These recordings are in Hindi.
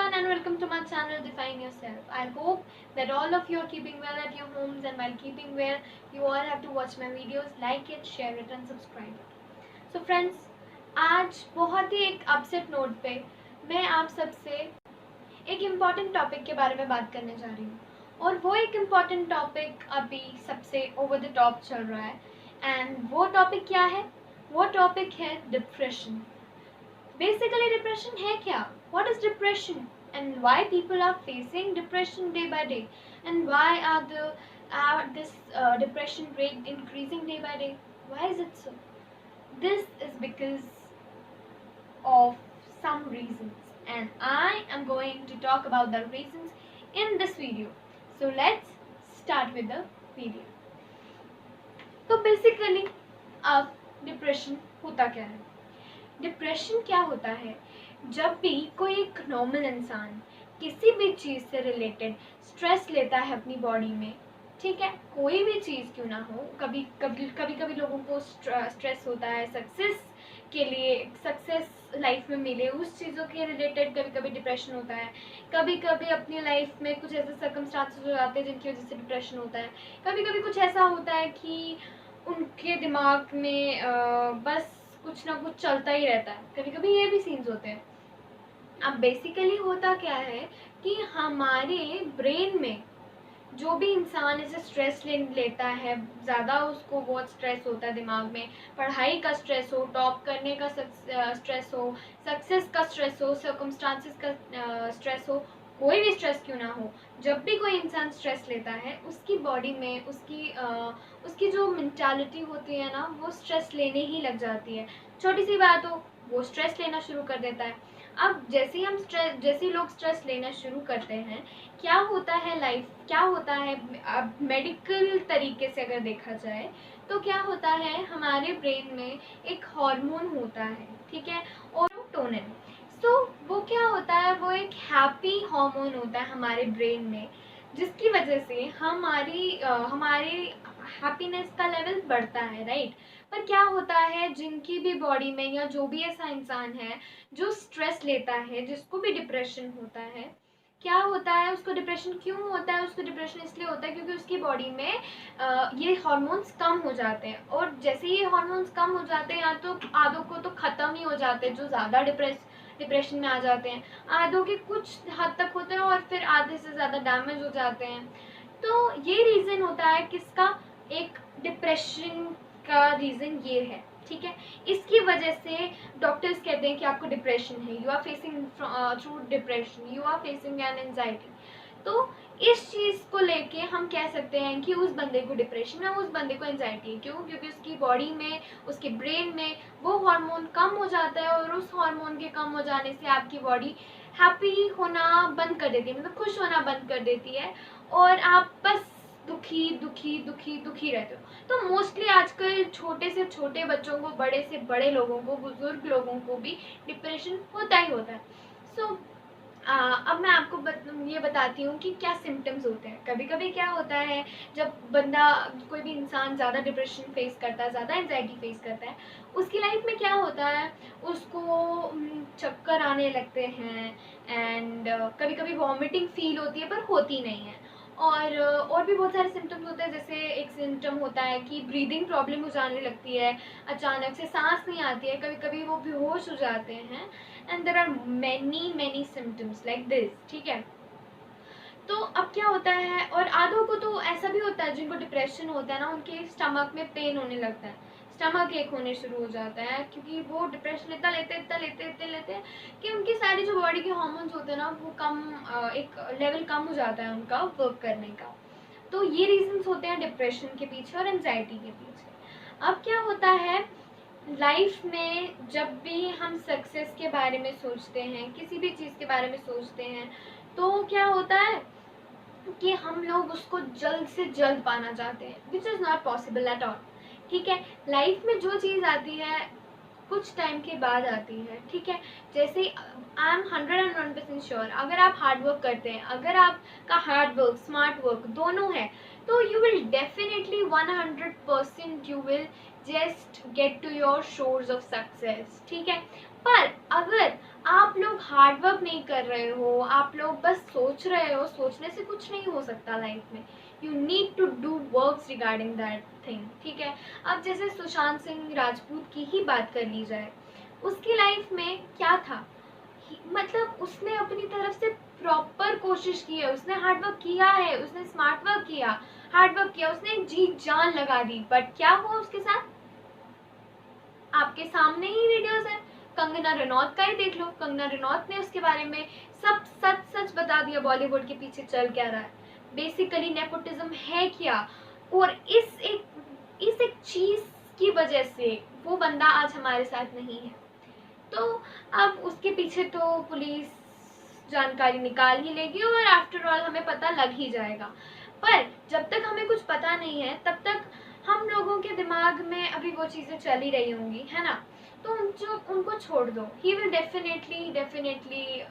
everyone and welcome to my channel Define Yourself. I hope that all of you are keeping well at your homes, and while keeping well you all have to watch my videos, like it, share it and subscribe it. So friends, आज बहुत ही एक अपसेट नोट पे मैं आप सबसे एक इम्पॉर्टेंट टॉपिक के बारे में बात करने जा रही हूँ, और वो एक इम्पॉर्टेंट टॉपिक अभी सबसे ओवर द टॉप चल रहा है। एंड वो टॉपिक क्या है? वो टॉपिक है डिप्रेशन। बेसिकली डिप्रेशन है क्या? What is depression and why people are facing depression day by day, and why are this depression rate increasing day by day? Why is it so? This is because of some reasons, and I am going to talk about the reasons in this video. So let's start with the video. तो बेसिकली अब डिप्रेशन होता क्या है? डिप्रेशन क्या होता है? जब भी कोई एक नॉर्मल इंसान किसी भी चीज़ से रिलेटेड स्ट्रेस लेता है अपनी बॉडी में, ठीक है, कोई भी चीज़ क्यों ना हो, कभी लोगों को स्ट्रेस होता है सक्सेस के लिए, सक्सेस लाइफ में मिले उस चीज़ों के रिलेटेड कभी कभी डिप्रेशन होता है। कभी कभी अपनी लाइफ में कुछ ऐसे सर्कमस्टांसेस हो जाते हैं जिनकी वजह से डिप्रेशन होता है। कभी कभी कुछ ऐसा होता है कि उनके दिमाग में बस कुछ ना कुछ चलता ही रहता है। कभी कभी ये भी सीन्स होते हैं। अब बेसिकली होता क्या है कि हमारे ब्रेन में जो भी इंसान ऐसे स्ट्रेस लेता है, ज़्यादा उसको बहुत स्ट्रेस होता है दिमाग में, पढ़ाई का स्ट्रेस हो, टॉप करने का स्ट्रेस हो, सक्सेस का स्ट्रेस हो, सर्कमस्टांसेस का स्ट्रेस हो, कोई भी स्ट्रेस क्यों ना हो, जब भी कोई इंसान स्ट्रेस लेता है उसकी बॉडी में उसकी जो मेंटालिटी होती है ना, वो स्ट्रेस लेने ही लग जाती है। छोटी सी बात हो, वो स्ट्रेस लेना शुरू कर देता है। अब जैसे लोग स्ट्रेस लेना शुरू करते हैं, क्या होता है अब मेडिकल तरीके से अगर देखा जाए तो क्या होता है, हमारे ब्रेन में एक हार्मोन होता है, ठीक है, सेरोटोनिन। सो वो क्या होता है, वो एक हैप्पी हार्मोन होता है हमारे ब्रेन में, जिसकी वजह से हमारी हैप्पीनेस का लेवल बढ़ता है, राइट। पर क्या होता है, जिनकी भी बॉडी में या जो भी ऐसा इंसान है जो स्ट्रेस लेता है, जिसको भी डिप्रेशन होता है, क्या होता है, उसको डिप्रेशन क्यों होता है? उसको डिप्रेशन इसलिए होता है क्योंकि उसकी बॉडी में ये हार्मोन्स कम हो जाते हैं, और जैसे ये हार्मोन्स कम हो जाते हैं, या तो आधों को तो ख़त्म ही हो जाते हैं जो ज़्यादा डिप्रेशन में आ जाते हैं, आधों के कुछ हद तक होते हैं और फिर आधे से ज़्यादा डैमेज हो जाते हैं। तो ये रीज़न होता है किसका? एक डिप्रेशन का रीज़न ये है, ठीक है। इसकी वजह से डॉक्टर्स कहते हैं कि आपको डिप्रेशन है, you are facing through depression, you are facing an anxiety. तो इस चीज़ को लेके हम कह सकते हैं कि उस बंदे को डिप्रेशन है, उस बंदे को एंजाइटी है। क्यों? क्योंकि उसकी बॉडी में, उसके ब्रेन में वो हार्मोन कम हो जाता है, और उस हार्मोन के कम हो जाने से आपकी बॉडी हैप्पी होना बंद कर देती है, मतलब खुश होना बंद कर देती है, और आप बस दुखी दुखी दुखी दुखी रहते हो। तो मोस्टली आजकल छोटे से छोटे बच्चों को, बड़े से बड़े लोगों को, बुजुर्ग लोगों को भी डिप्रेशन होता ही होता है। सो अब मैं आपको ये बताती हूँ कि क्या सिम्टम्स होते हैं। कभी कभी क्या होता है, जब कोई भी इंसान ज़्यादा डिप्रेशन फेस करता है, ज़्यादा एंजाइटी फेस करता है, उसकी लाइफ में क्या होता है, उसको चक्कर आने लगते हैं, एंड कभी कभी वॉमिटिंग फील होती है पर होती नहीं है, और भी बहुत सारे सिम्टम्स होते हैं। जैसे एक सिम्टम होता है कि ब्रीदिंग प्रॉब्लम हो जाने लगती है, अचानक से सांस नहीं आती है, कभी कभी वो बेहोश हो जाते हैं, and there are many symptoms like this, ठीक है। तो अब क्या होता है, और आधों को तो ऐसा भी होता है, जिनको डिप्रेशन होता है ना, उनके स्टमक में पेन होने लगता है, स्टमक एक होने शुरू हो जाता है, क्योंकि वो डिप्रेशन इतना लेते हैं कि उनकी सारी जो बॉडी के हार्मोन्स होते हैं ना, वो एक लेवल कम हो जाता है उनका वर्क करने का। तो ये रीजंस होते हैं डिप्रेशन के पीछे और एंजाइटी के पीछे। अब क्या होता है, लाइफ में जब भी हम सक्सेस के बारे में सोचते हैं, किसी भी चीज़ के बारे में सोचते हैं, तो क्या होता है कि हम लोग उसको जल्द से जल्द पाना चाहते हैं, which is not possible at all, ठीक है। लाइफ में जो चीज़ आती है कुछ टाइम के बाद आती है, ठीक है। जैसे आई एम 101% श्योर, अगर आप हार्ड वर्क करते हैं, अगर आपका हार्ड वर्क, स्मार्ट वर्क दोनों है, तो you will definitely 100% you will just get to your shores of success, ठीक है। पर अगर आप लोग हार्ड वर्क नहीं कर रहे हो, आप लोग बस सोच रहे हो, सोचने से कुछ नहीं हो सकता लाइफ में। You need to do works regarding that thing, ठीक है। अब जैसे सुशांत सिंह राजपूत की ही बात कर ली जाए, उसकी लाइफ में क्या था, मतलब उसने अपनी तरफ से प्रॉपर कोशिश की है, उसने हार्ड वर्क किया है, उसने स्मार्ट वर्क किया, हार्ड वर्क किया, उसने जी जान लगा दी, बट क्या हुआ उसके साथ, आपके सामने ही वीडियोस है। कंगना रनौत का ही देख लो, कंगना रनौत ने उसके बारे में सब सच सच बता दिया, बॉलीवुड के पीछे चल क्या रहा है, बेसिकली नेपोटिज्म है क्या। और इस एक चीज की वजह से वो बंदा आज हमारे साथ नहीं है। तो अब उसके पीछे तो पुलिस जानकारी निकाल ही लेगी और आफ्टर ऑल हमें पता लग ही जाएगा। पर जब तक हमें कुछ पता नहीं है तब तक हम लोगों के दिमाग में अभी वो चीज़ें चल ही रही होंगी, है ना। तो उनको छोड़ दो, he will definitely definitely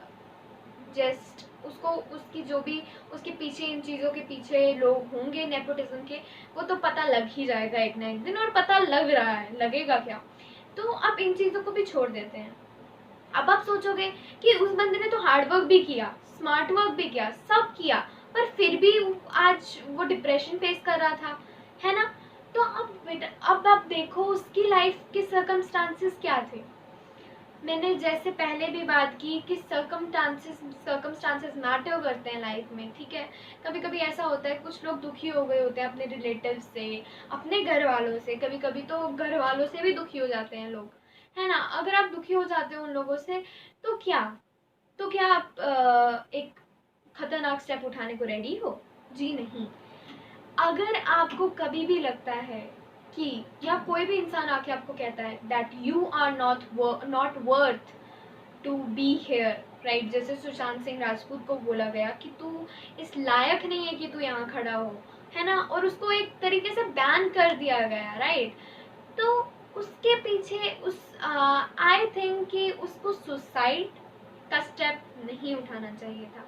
just उसको, उसकी जो भी उसके पीछे, इन चीज़ों के पीछे लोग होंगे नेपोटिज्म के, वो तो पता लग ही जाएगा एक ना एक दिन, और पता लग रहा है, लगेगा क्या। तो अब इन चीज़ों को भी छोड़ देते हैं। अब आप सोचोगे कि उस बंदे ने तो हार्ड वर्क भी किया, स्मार्ट वर्क भी किया, सब किया, पर फिर भी आज वो डिप्रेशन फेस कर रहा था, है ना। तो अब आप देखो उसकी लाइफ के सर्कमस्टांसेस क्या थे। मैंने जैसे पहले भी बात की कि सर्कमस्टांसेस मैटर करते हैं लाइफ में, ठीक है। कभी कभी ऐसा होता है, कुछ लोग दुखी हो गए होते हैं अपने रिलेटिव से, अपने घर वालों से, कभी कभी तो घर वालों से भी दुखी हो जाते हैं लोग, है ना। अगर आप दुखी हो जाते हो उन लोगों से, तो क्या आप एक खतरनाक स्टेप उठाने को रेडी हो? जी नहीं। अगर आपको कभी भी लगता है कि, या कोई भी इंसान आके आपको कहता है that you are not worth to be here, right, जैसे सुशांत सिंह राजपूत को बोला गया कि तू इस लायक नहीं है कि तू यहाँ खड़ा हो, है ना, और उसको एक तरीके से बैन कर दिया गया, राइट। तो उसके पीछे उस आई थिंक कि उसको सुसाइड का स्टेप नहीं उठाना चाहिए था।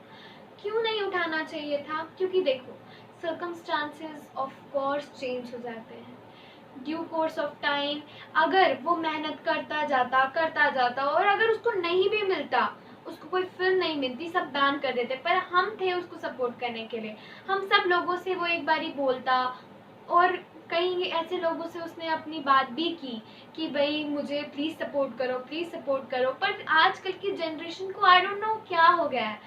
क्यों नहीं उठाना चाहिए था? क्योंकि देखो, सर्कमस्टांसेस ऑफ कोर्स चेंज हो जाते हैं ड्यू कोर्स ऑफ टाइम। अगर वो मेहनत करता जाता और अगर उसको नहीं भी मिलता, उसको कोई फिल्म नहीं मिलती, सब बैन कर देते, पर हम थे उसको सपोर्ट करने के लिए, हम सब लोगों से वो एक बारी बोलता, और कई ऐसे लोगों से उसने अपनी बात भी की कि भाई मुझे प्लीज़ सपोर्ट करो, प्लीज़ सपोर्ट करो। पर आजकल की जनरेशन को आई डोंट नो क्या हो गया है,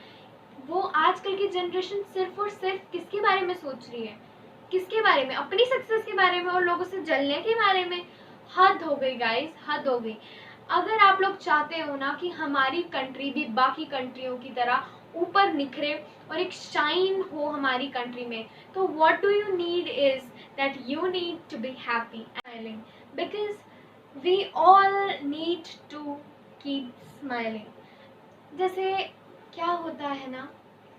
वो आजकल की जनरेशन सिर्फ और सिर्फ किसके बारे में सोच रही है, किसके बारे में, अपनी सक्सेस के बारे में और लोगों से जलने के बारे में। हद हो गई गाइस, हद हो गई। अगर आप लोग चाहते हो ना कि हमारी कंट्री भी बाकी कंट्रियों की तरह ऊपर निखरे और एक शाइन हो हमारी कंट्री में, तो what do you need is that you need to be happy smiling, because we all need to keep smiling. जैसे क्या होता है ना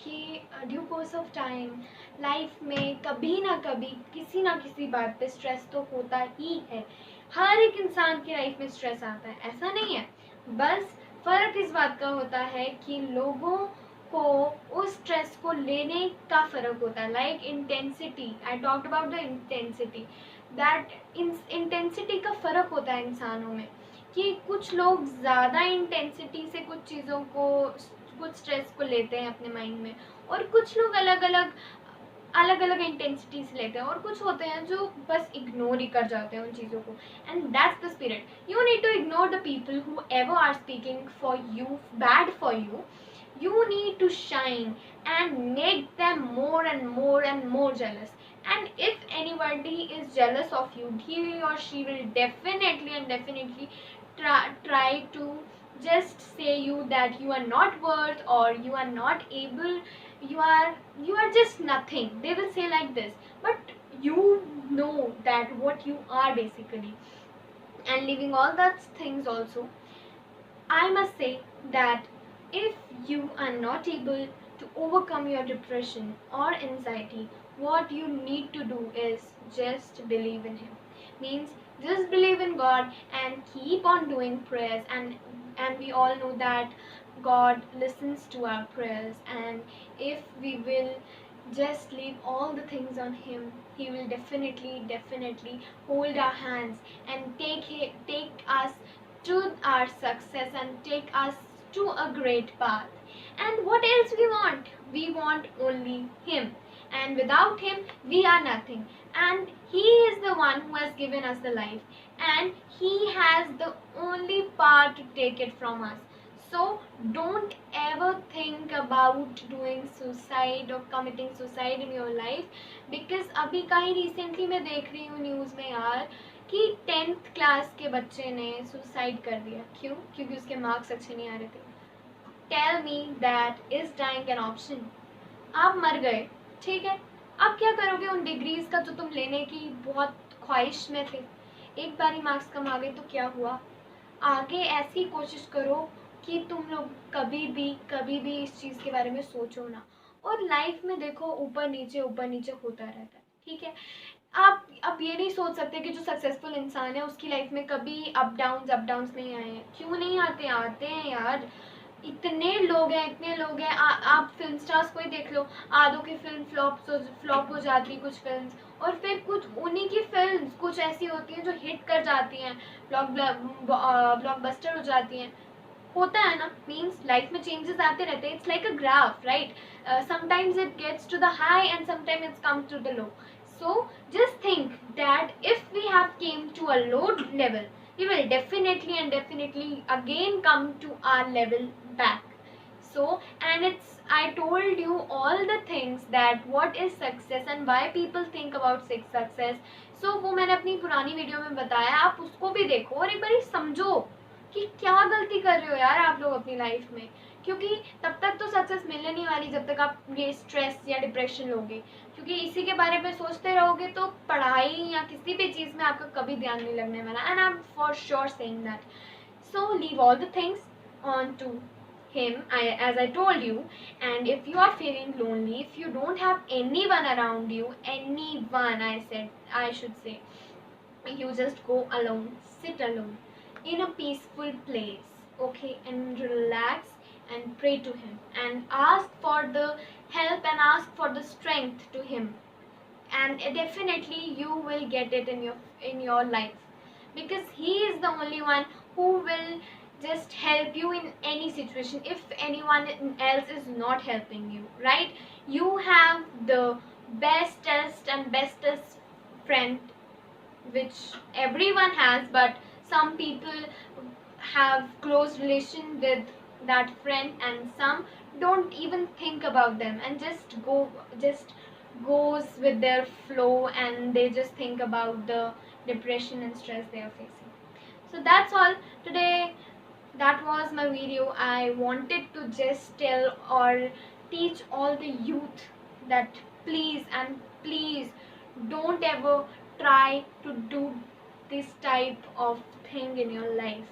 कि due course of time life में कभी ना कभी किसी ना किसी बात पे स्ट्रेस तो होता ही है। हर एक इंसान की लाइफ में स्ट्रेस आता है, ऐसा नहीं है। बस फर्क इस बात का होता है कि लोगों को उस स्ट्रेस को लेने का फर्क होता है। Like intensity, I talked about the intensity, that intensity का फर्क होता है इंसानों में, कि कुछ लोग ज़्यादा इंटेंसिटी से कुछ चीज़ों को, कुछ स्ट्रेस को लेते हैं अपने माइंड में, और कुछ लोग अलग अलग इंटेंसिटी से लेते हैं, और कुछ होते हैं जो बस इग्नोर ही कर जाते हैं उन चीज़ों को। And that's the spirit. You need to ignore the people who ever are speaking for you bad for you. You need to shine and make them more and more and more jealous. And if anybody is jealous of you, he or she will definitely try to just say you that you are not worth, or you are not able, you are just nothing. They will say like this, but you know that what you are basically. And leaving all that things also, I must say that if you are not able to overcome your depression or anxiety, what you need to do is just believe in Him. Means just believe in God and keep on doing prayers, and we all know that God listens to our prayers, and if we will just leave all the things on Him, He will definitely hold our hands and take us to our success and take us to a great path. And what else we want? We want only Him. And without Him, we are nothing. And He is the one who has given us the life. And He has the only power to take it from us. So don't ever think about doing suicide or committing suicide in your life, because अभी का ही रिसेंटली मैं देख रही हूँ न्यूज़ में यार कि 10th क्लास के बच्चे ने सुसाइड कर दिया। क्यों? क्योंकि उसके मार्क्स अच्छे नहीं आ रहे थे। Tell me that is dying an option. आप मर गए, ठीक है, आप क्या करोगे उन डिग्रीज का जो तुम लेने की बहुत ख्वाहिश में थे? एक बार ही मार्क्स कम आ गए तो क्या हुआ? आगे ऐसी कोशिश करो कि तुम लोग कभी भी इस चीज़ के बारे में सोचो ना। और लाइफ में देखो ऊपर नीचे होता रहता है, ठीक है। आप ये नहीं सोच सकते कि जो सक्सेसफुल इंसान है उसकी लाइफ में कभी अप डाउन्स नहीं आए हैं। क्यों नहीं आते? आते हैं यार। इतने लोग हैं, आप फिल्म स्टार्स को ही देख लो। आधों की फिल्म फ्लॉप हो जाती, कुछ फिल्म्स, और फिर कुछ उन्हीं की फिल्म्स कुछ ऐसी होती हैं जो हिट कर जाती हैं, ब्लॉकबस्टर हो जाती हैं। होता है ना, मीन्स लाइफ में चेंजेस आते रहते हैं। It's like a graph, right? Sometimes it gets to the high and sometimes it's comes to the low. So just think that if we have came to a low level, we will definitely again come to our level back. So, and it's, I told you all the things that what is success and why people think about success. So वो मैंने अपनी पुरानी वीडियो में बताया, आप उसको भी देखो और एक बार समझो कि क्या गलती कर रहे हो यार आप लोग अपनी लाइफ में। क्योंकि तब तक तो सक्सेस मिलने नहीं वाली जब तक आप ये स्ट्रेस या डिप्रेशन लोगे, क्योंकि इसी के बारे में सोचते रहोगे तो पढ़ाई या किसी भी चीज़ में आपका कभी ध्यान नहीं लगने वाला। And I am for sure saying that. So leave all the things on to him, as I told you. And if you are feeling lonely, if you don't have anyone around you, anyone, I should say, you just go alone, sit alone in a peaceful place, okay, and relax and pray to Him and ask for the help and ask for the strength to Him. And definitely you will get it in your life, because He is the only one who will just help you in any situation if anyone else is not helping you, right? You have the bestest friend, which everyone has, but some people have close relation with that friend and some don't even think about them and just goes with their flow, and they just think about the depression and stress they are facing. So that's all today. That was my video. I wanted to just tell or teach all the youth that please don't ever try to do this type of thing in your life.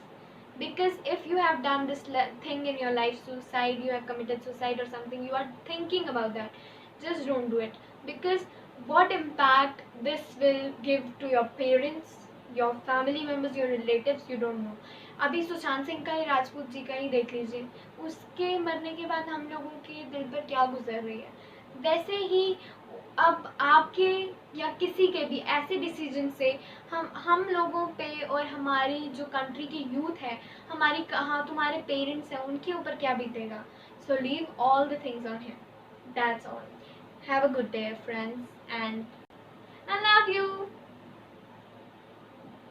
Because if you have done this thing in your life, suicide, you have committed suicide or something, you are thinking about that, just don't do it. Because what impact this will give to your parents, your family members, your relatives, you don't know. अभी सुशांत सिंह का ही, राजपूत जी का ही देख लीजिए, उसके मरने के बाद हम लोगों के दिल पर क्या गुजर रही है। वैसे ही अब आपके या किसी के भी ऐसे डिसीजन से हम लोगों पे और हमारी जो कंट्री की यूथ है, हमारी कहाँ तुम्हारे पेरेंट्स हैं, उनके ऊपर क्या बीतेगा। So leave all the things on him. That's all. Have a good day friends, and I love you.